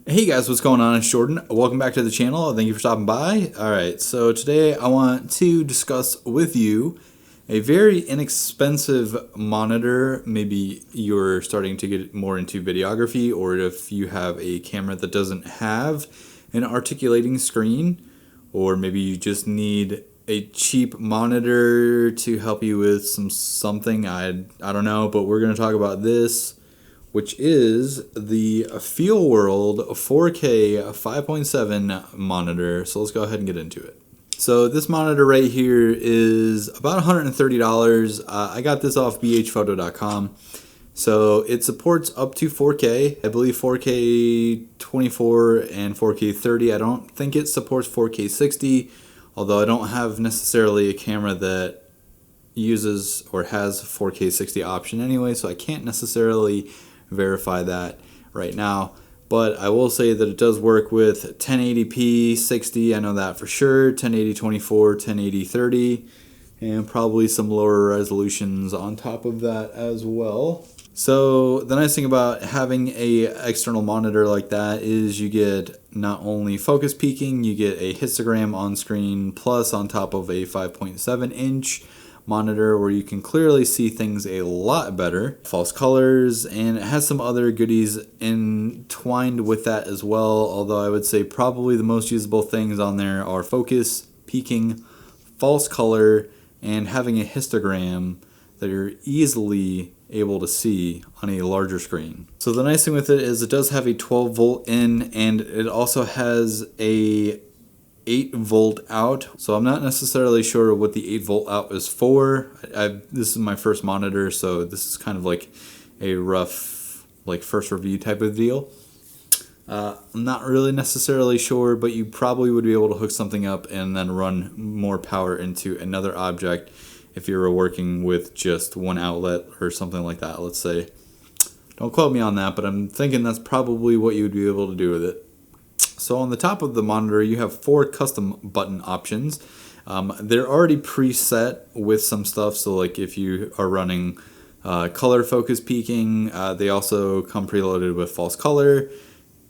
Hey guys, what's going on? It's Jordan. Welcome back to the channel. Thank you for stopping by. Alright, so today I want to discuss with you a very inexpensive monitor. Maybe you're starting to get more into videography, or if you have a camera that doesn't have an articulating screen, or maybe you just need a cheap monitor to help you with something. I don't know, but we're going to talk about this, which is the FeelWorld 4K 5.7 monitor. So let's go ahead and get into it. So this monitor right here is about $130. I got this off bhphoto.com. So it supports up to 4K. I believe 4K 24 and 4K 30. I don't think it supports 4K 60, although I don't have necessarily a camera that uses or has 4K 60 option anyway, so I can't necessarily verify that right now. But I will say that it does work with 1080p 60, I know that for sure, 1080 24, 1080 30, and probably some lower resolutions on top of that as well. So the nice thing about having a external monitor like that is you get not only focus peaking, you get a histogram on screen, plus on top of a 5.7 inch monitor where you can clearly see things a lot better, false colors, and it has some other goodies entwined with that as well, although I would say probably the most usable things on there are focus, peaking, false color, and having a histogram that you're easily able to see on a larger screen. So the nice thing with it is it does have a 12 volt in, and it also has a 8 volt out. So I'm not necessarily sure what the 8 volt out is for. This is my first monitor, so this is kind of like a rough first review type of deal. I'm not really necessarily sure, but you probably would be able to hook something up and then run more power into another object if you were working with just one outlet or something like that, let's say. Don't quote me on that, but I'm thinking that's probably what you would be able to do with it. So on the top of the monitor, you have 4 custom button options. They're already preset with some stuff, so like if you are running color focus peaking, they also come preloaded with false color.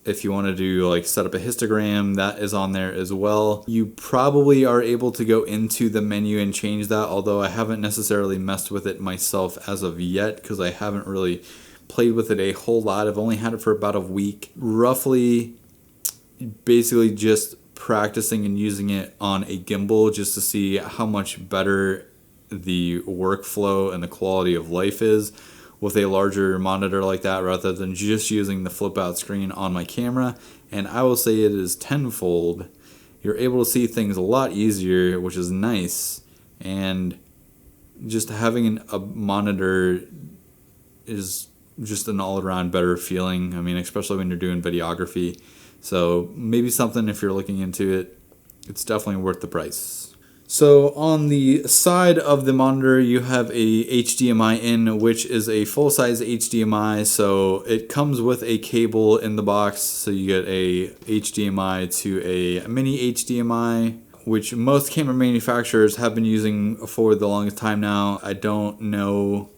If you want to do like set up a histogram, that is on there as well. You probably are able to go into the menu and change that, although I haven't necessarily messed with it myself as of yet because I haven't really played with it a whole lot. I've only had it for about a week. Roughly, basically just practicing and using it on a gimbal just to see how much better the workflow and the quality of life is with a larger monitor like that rather than just using the flip out screen on my camera. And I will say it is tenfold. You're able to see things a lot easier, which is nice, and just having a monitor is just an all-around better feeling. I mean, especially when you're doing videography. So maybe something, if you're looking into it, it's definitely worth the price. So on the side of the monitor, you have a HDMI in, which is a full-size HDMI. So it comes with a cable in the box. So you get a HDMI to a mini HDMI, which most camera manufacturers have been using for the longest time now. I don't know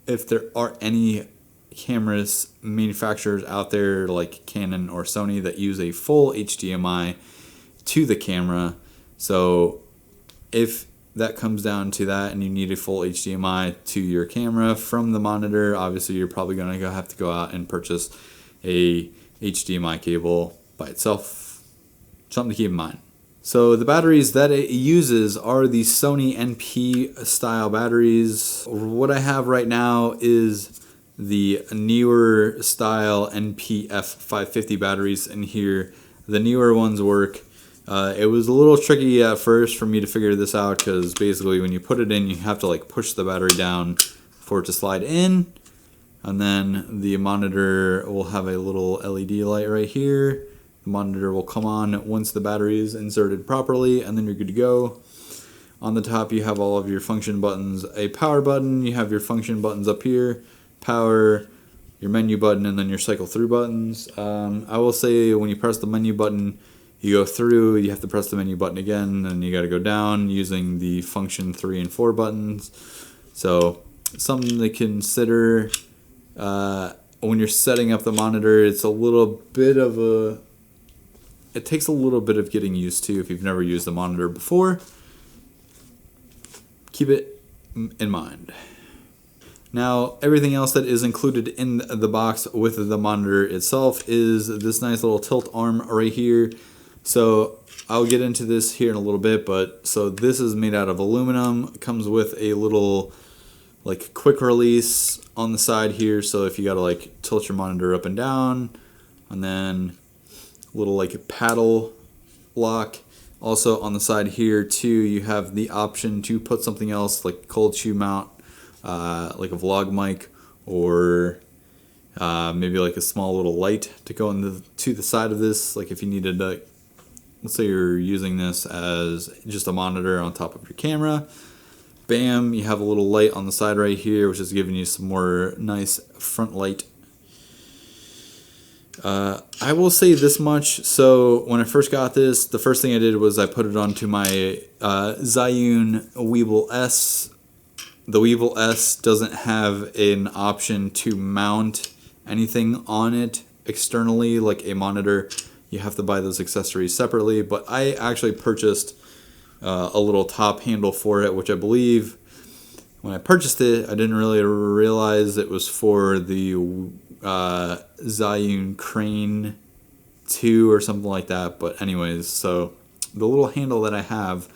if there are any cameras manufacturers out there like Canon or Sony that use a full HDMI to the camera. So if that comes down to that and you need a full HDMI to your camera from the monitor, obviously you're probably going to have to go out and purchase a HDMI cable by itself. Something to keep in mind. So the batteries that it uses are the Sony NP style batteries. What I have right now is the newer style NPF 550 batteries in here. The newer ones work. It was a little tricky at first for me to figure this out because basically when you put it in, you have to like push the battery down for it to slide in, and then the monitor will have a little LED light right here. The monitor will come on once the battery is inserted properly, and then you're good to go. On the top you have all of your function buttons. A power button, you have your function buttons up here, power, your menu button, and then your cycle through buttons. I will say when you press the menu button, you go through, you have to press the menu button again, and you got to go down using the function 3 and 4 buttons. So something to consider. when you're setting up the monitor, it's a little bit of a, it takes a little bit of getting used to if you've never used the monitor before. Keep it in mind. Now, everything else that is included in the box with the monitor itself is this nice little tilt arm right here. So I'll get into this here in a little bit, but so this is made out of aluminum. It comes with a little like quick release on the side here. So if you gotta like tilt your monitor up and down, and then a little like paddle lock. Also on the side here too, you have the option to put something else like cold shoe mount, like a vlog mic, or maybe like a small little light to go to the side of this. Like if you needed to, let's say you're using this as just a monitor on top of your camera, bam, you have a little light on the side right here, which is giving you some more nice front light. I will say this much. So when I first got this, the first thing I did was I put it onto my Zhiyun Weeble S. The Weeble S doesn't have an option to mount anything on it externally, like a monitor. You have to buy those accessories separately, but I actually purchased a little top handle for it, which I believe when I purchased it, I didn't really realize it was for the Zhiyun Crane 2 or something like that. But anyways, so the little handle that I have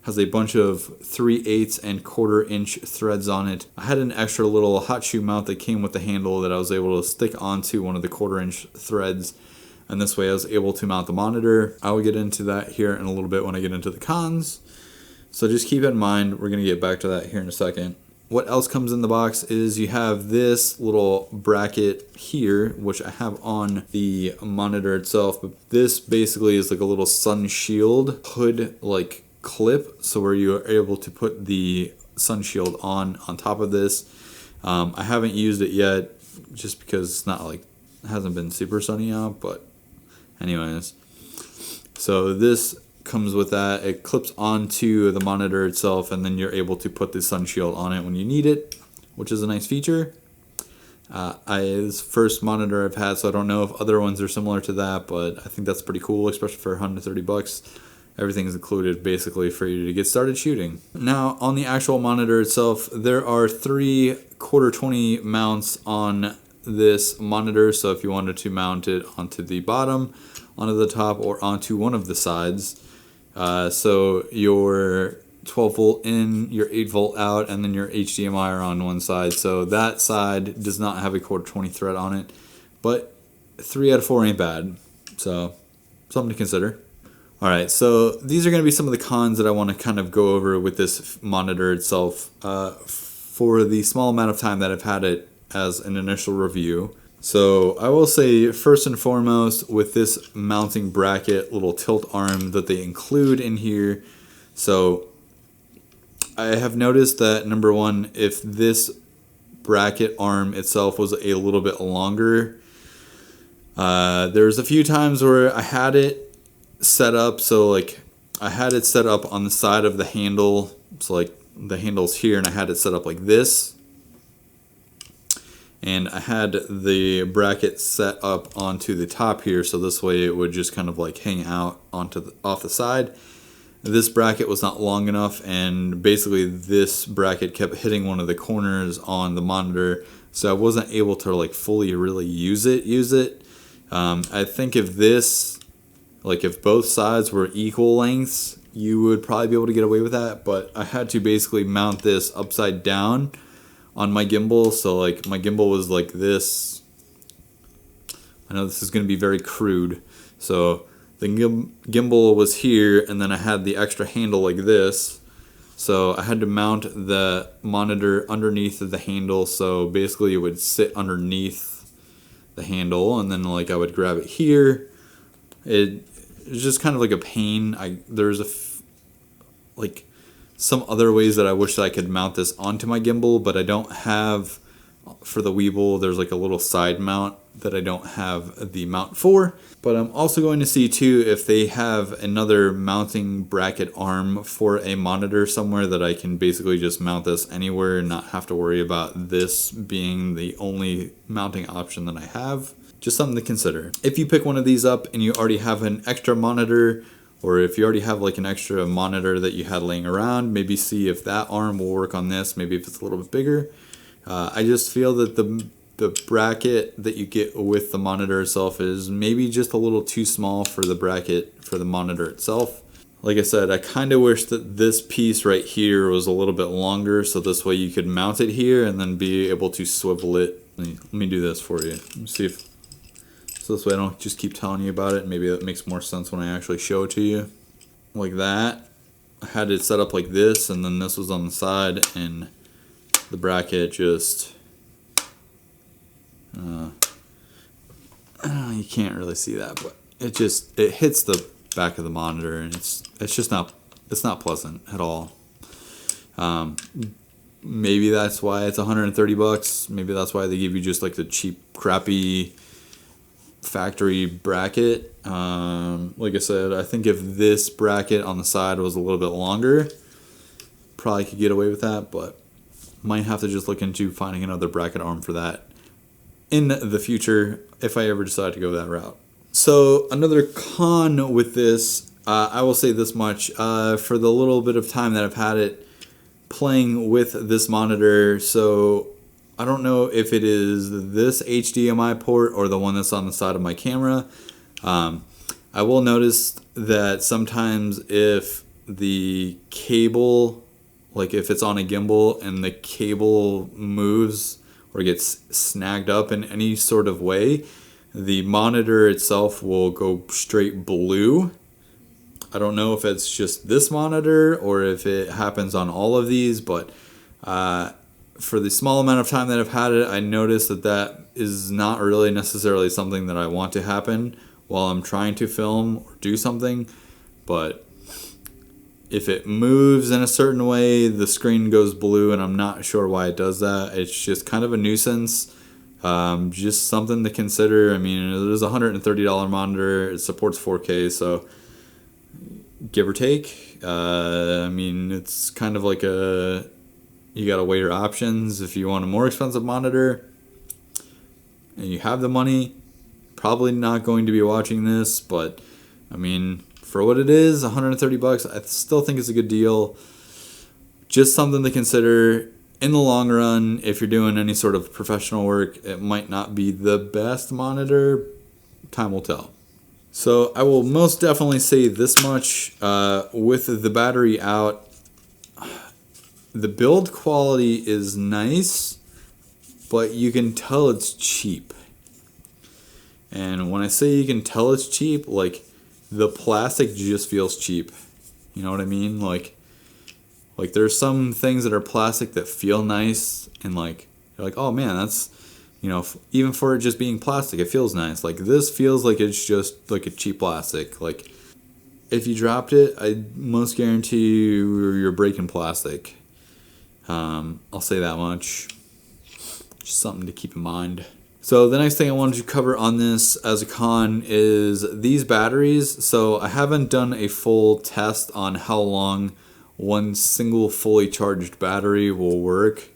has a bunch of 3/8 and 1/4 inch threads on it. I had an extra little hot shoe mount that came with the handle that I was able to stick onto one of the 1/4 inch threads, and this way I was able to mount the monitor. I will get into that here in a little bit when I get into the cons. So just keep in mind, we're going to get back to that here in a second. What else comes in the box is you have this little bracket here, which I have on the monitor itself. But this basically is like a little sun shield hood like clip, so where you are able to put the sun shield on top of this. I haven't used it yet just because it's not like, it hasn't been super sunny out, but anyways. So this comes with that. It clips onto the monitor itself, and then you're able to put the sun shield on it when you need it, which is a nice feature. This first monitor I've had, so I don't know if other ones are similar to that, but I think that's pretty cool, especially for $130. Everything's included basically for you to get started shooting. Now on the actual monitor itself, there are 3 1/4-20 mounts on this monitor. So if you wanted to mount it onto the bottom, onto the top, or onto one of the sides. So your 12 volt in, your 8 volt out, and then your HDMI are on one side. So that side does not have a 1/4-20 thread on it, but 3 out of 4 ain't bad. So something to consider. All right, so these are going to be some of the cons that I want to kind of go over with this monitor itself for the small amount of time that I've had it as an initial review. So I will say first and foremost, with this mounting bracket, little tilt arm that they include in here. So I have noticed that, number one, if this bracket arm itself was a little bit longer, there's a few times where I had it set up, so like I had it set up on the side of the handle, so like the handle's here, and I had it set up like this, and I had the bracket set up onto the top here, so this way it would just kind of like hang out off the side. This bracket was not long enough, and basically this bracket kept hitting one of the corners on the monitor, so I wasn't able to like fully really use it. I think if this, like if both sides were equal lengths, you would probably be able to get away with that, but I had to basically mount this upside down on my gimbal. So like my gimbal was like this. I know this is going to be very crude. So the gimbal was here, and then I had the extra handle like this. So I had to mount the monitor underneath of the handle, so basically it would sit underneath the handle, and then like I would grab it here. It's just kind of like a pain. There's like some other ways that I wish that I could mount this onto my gimbal, but I don't have for the Weeble, there's like a little side mount that I don't have the mount for. But I'm also going to see too if they have another mounting bracket arm for a monitor somewhere that I can basically just mount this anywhere and not have to worry about this being the only mounting option that I have. Just something to consider. If you pick one of these up and you already have an extra monitor, or if you already have like an extra monitor that you had laying around, maybe see if that arm will work on this, maybe if it's a little bit bigger. I just feel that the bracket that you get with the monitor itself is maybe just a little too small for the bracket for the monitor itself. Like I said, I kind of wish that this piece right here was a little bit longer, so this way you could mount it here and then be able to swivel it. Let me do this for you. Let me see if, so this way I don't just keep telling you about it. Maybe that makes more sense when I actually show it to you. Like that. I had it set up like this, and then this was on the side, and the bracket just you can't really see that, but it hits the back of the monitor, and it's not pleasant at all. Maybe that's why it's $130. Maybe that's why they give you just like the cheap, crappy factory bracket. Like I said, I think if this bracket on the side was a little bit longer, probably could get away with that, but might have to just look into finding another bracket arm for that in the future if I ever decide to go that route. So another con with this, I will say this much, for the little bit of time that I've had it playing with this monitor, so I don't know if it is this HDMI port or the one that's on the side of my camera. I will notice that sometimes if the cable, like if it's on a gimbal and the cable moves or gets snagged up in any sort of way, the monitor itself will go straight blue. I don't know if it's just this monitor or if it happens on all of these, but for the small amount of time that I've had it, I noticed that is not really necessarily something that I want to happen while I'm trying to film or do something. But if it moves in a certain way, the screen goes blue, and I'm not sure why it does that. It's just kind of a nuisance. Just something to consider. I mean, it is a $130 monitor. It supports 4K, so give or take. I mean, it's kind of like you gotta weigh your options. If you want a more expensive monitor and you have the money, probably not going to be watching this, but I mean, for what it is, $130, I still think it's a good deal. Just something to consider in the long run. If you're doing any sort of professional work, it might not be the best monitor. Time will tell. So I will most definitely say this much, with the battery out, the build quality is nice, but you can tell it's cheap. And when I say you can tell it's cheap, like the plastic just feels cheap. You know what I mean? Like there's some things that are plastic that feel nice, and like you're like, oh man, that's, you know, even for it just being plastic, it feels nice. Like this feels like it's just like a cheap plastic. Like if you dropped it, I most guarantee you're breaking plastic. I'll say that much. Just something to keep in mind. So the next thing I wanted to cover on this as a con is these batteries. So I haven't done a full test on how long one single fully charged battery will work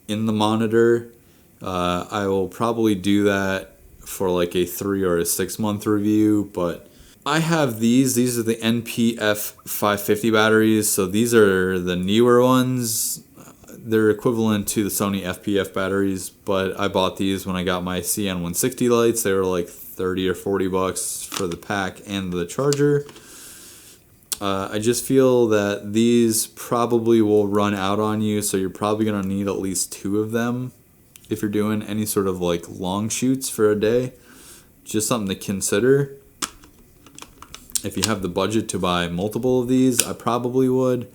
in the monitor. I will probably do that for like a 3 or a 6 month review, but I have these are the NPF 550 batteries. So these are the newer ones. They're equivalent to the Sony FPF batteries, but I bought these when I got my CN160 lights. They were like 30 or 40 bucks for the pack and the charger. I just feel that these probably will run out on you, so you're probably going to need at least 2 of them if you're doing any sort of like long shoots for a day. Just something to consider. If you have the budget to buy multiple of these, I probably would.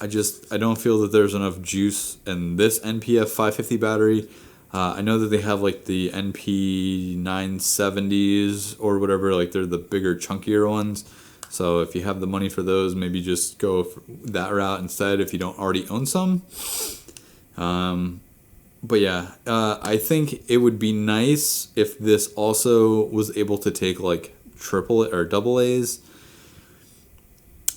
I don't feel that there's enough juice in this NPF 550 battery. I know that they have like the NP 970s or whatever, like they're the bigger, chunkier ones. So if you have the money for those, maybe just go that route instead if you don't already own some. But yeah, I think it would be nice if this also was able to take like triple or double A's.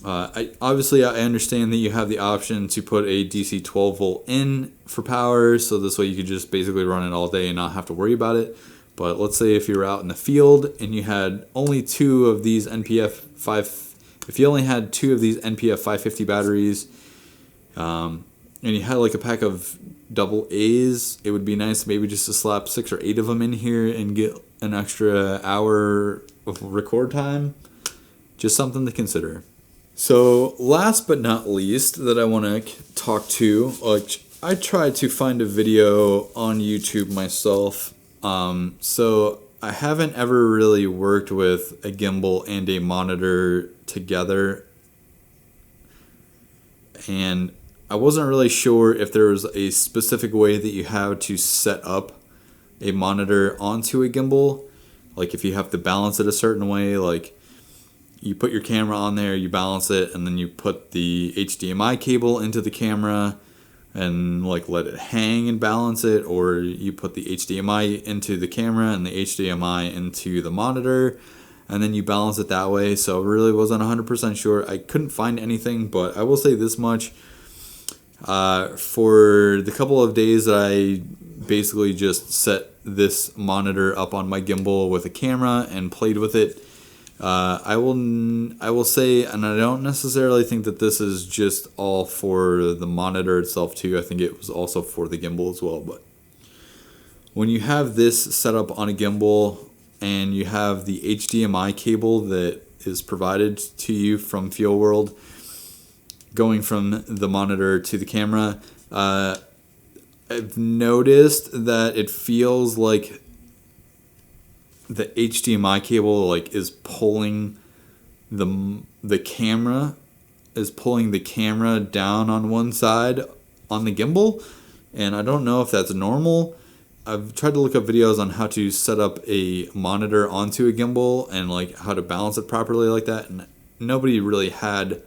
Obviously I understand that you have the option to put a DC 12 volt in for power, so this way you could just basically run it all day and not have to worry about it. But let's say if you were out in the field and you had only two of these if you only had two of these NPF 550 batteries, and you had like a pack of double A's, it would be nice maybe just to slap 6 or 8 of them in here and get an extra hour of record time. Just something to consider. So last but not least that I want to talk to, like I tried to find a video on YouTube myself. So I haven't ever really worked with a gimbal and a monitor together, and I wasn't really sure if there was a specific way that you have to set up a monitor onto a gimbal. Like if you have to balance it a certain way, like you put your camera on there, you balance it, and then you put the HDMI cable into the camera and like let it hang and balance it, or you put the HDMI into the camera and the HDMI into the monitor, and then you balance it that way. So I really wasn't 100% sure. I couldn't find anything, but I will say this much. For the couple of days that I basically just set this monitor up on my gimbal with a camera and played with it, I will say, and I don't necessarily think that this is just all for the monitor itself too. I think it was also for the gimbal as well. But when you have this set up on a gimbal and you have the HDMI cable that is provided to you from FeelWorld going from the monitor to the camera, I've noticed that it feels like the HDMI cable like is pulling the camera down on one side on the gimbal, and I don't know if that's normal. I've tried to look up videos on how to set up a monitor onto a gimbal and like how to balance it properly like that, and nobody really had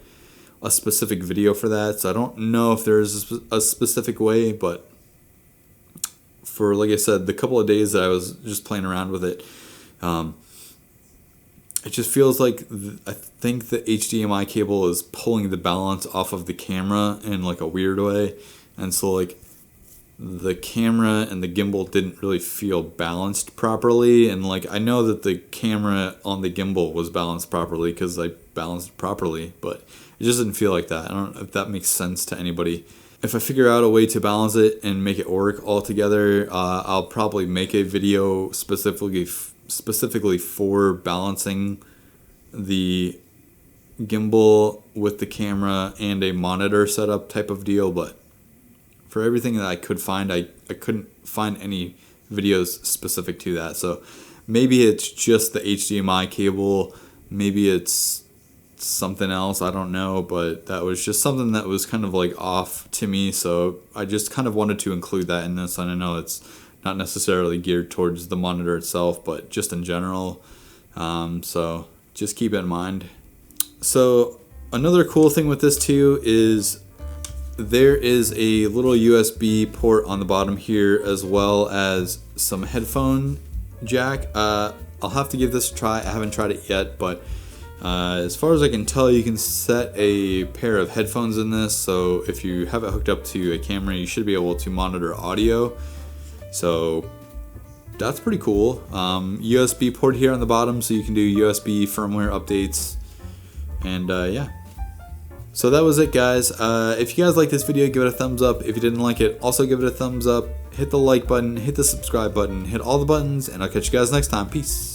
a specific video for that, so I don't know if there's a specific way. But for, like I said, the couple of days that I was just playing around with it, it just feels like I think the HDMI cable is pulling the balance off of the camera in like a weird way, and so like the camera and the gimbal didn't really feel balanced properly. And like I know that the camera on the gimbal was balanced properly because I balanced it properly, but it just didn't feel like that. I don't know if that makes sense to anybody. If I figure out a way to balance it and make it work all together, I'll probably make a video specifically for balancing the gimbal with the camera and a monitor setup type of deal. But for everything that I could find, I couldn't find any videos specific to that. So maybe it's just the HDMI cable, maybe it's something else, I don't know, but that was just something that was kind of like off to me, so I just kind of wanted to include that in this. And I know it's not necessarily geared towards the monitor itself, but just in general, so just keep it in mind. So another cool thing with this too is there is a little USB port on the bottom here, as well as some headphone jack. I'll have to give this a try. I haven't tried it yet, but as far as I can tell, you can set a pair of headphones in this, so if you have it hooked up to a camera, you should be able to monitor audio. So that's pretty cool. USB port here on the bottom, so you can do USB firmware updates. And yeah. So that was it, guys. If you guys like this video, give it a thumbs up. If you didn't like it, also give it a thumbs up. Hit the like button, hit the subscribe button, hit all the buttons, and I'll catch you guys next time. Peace.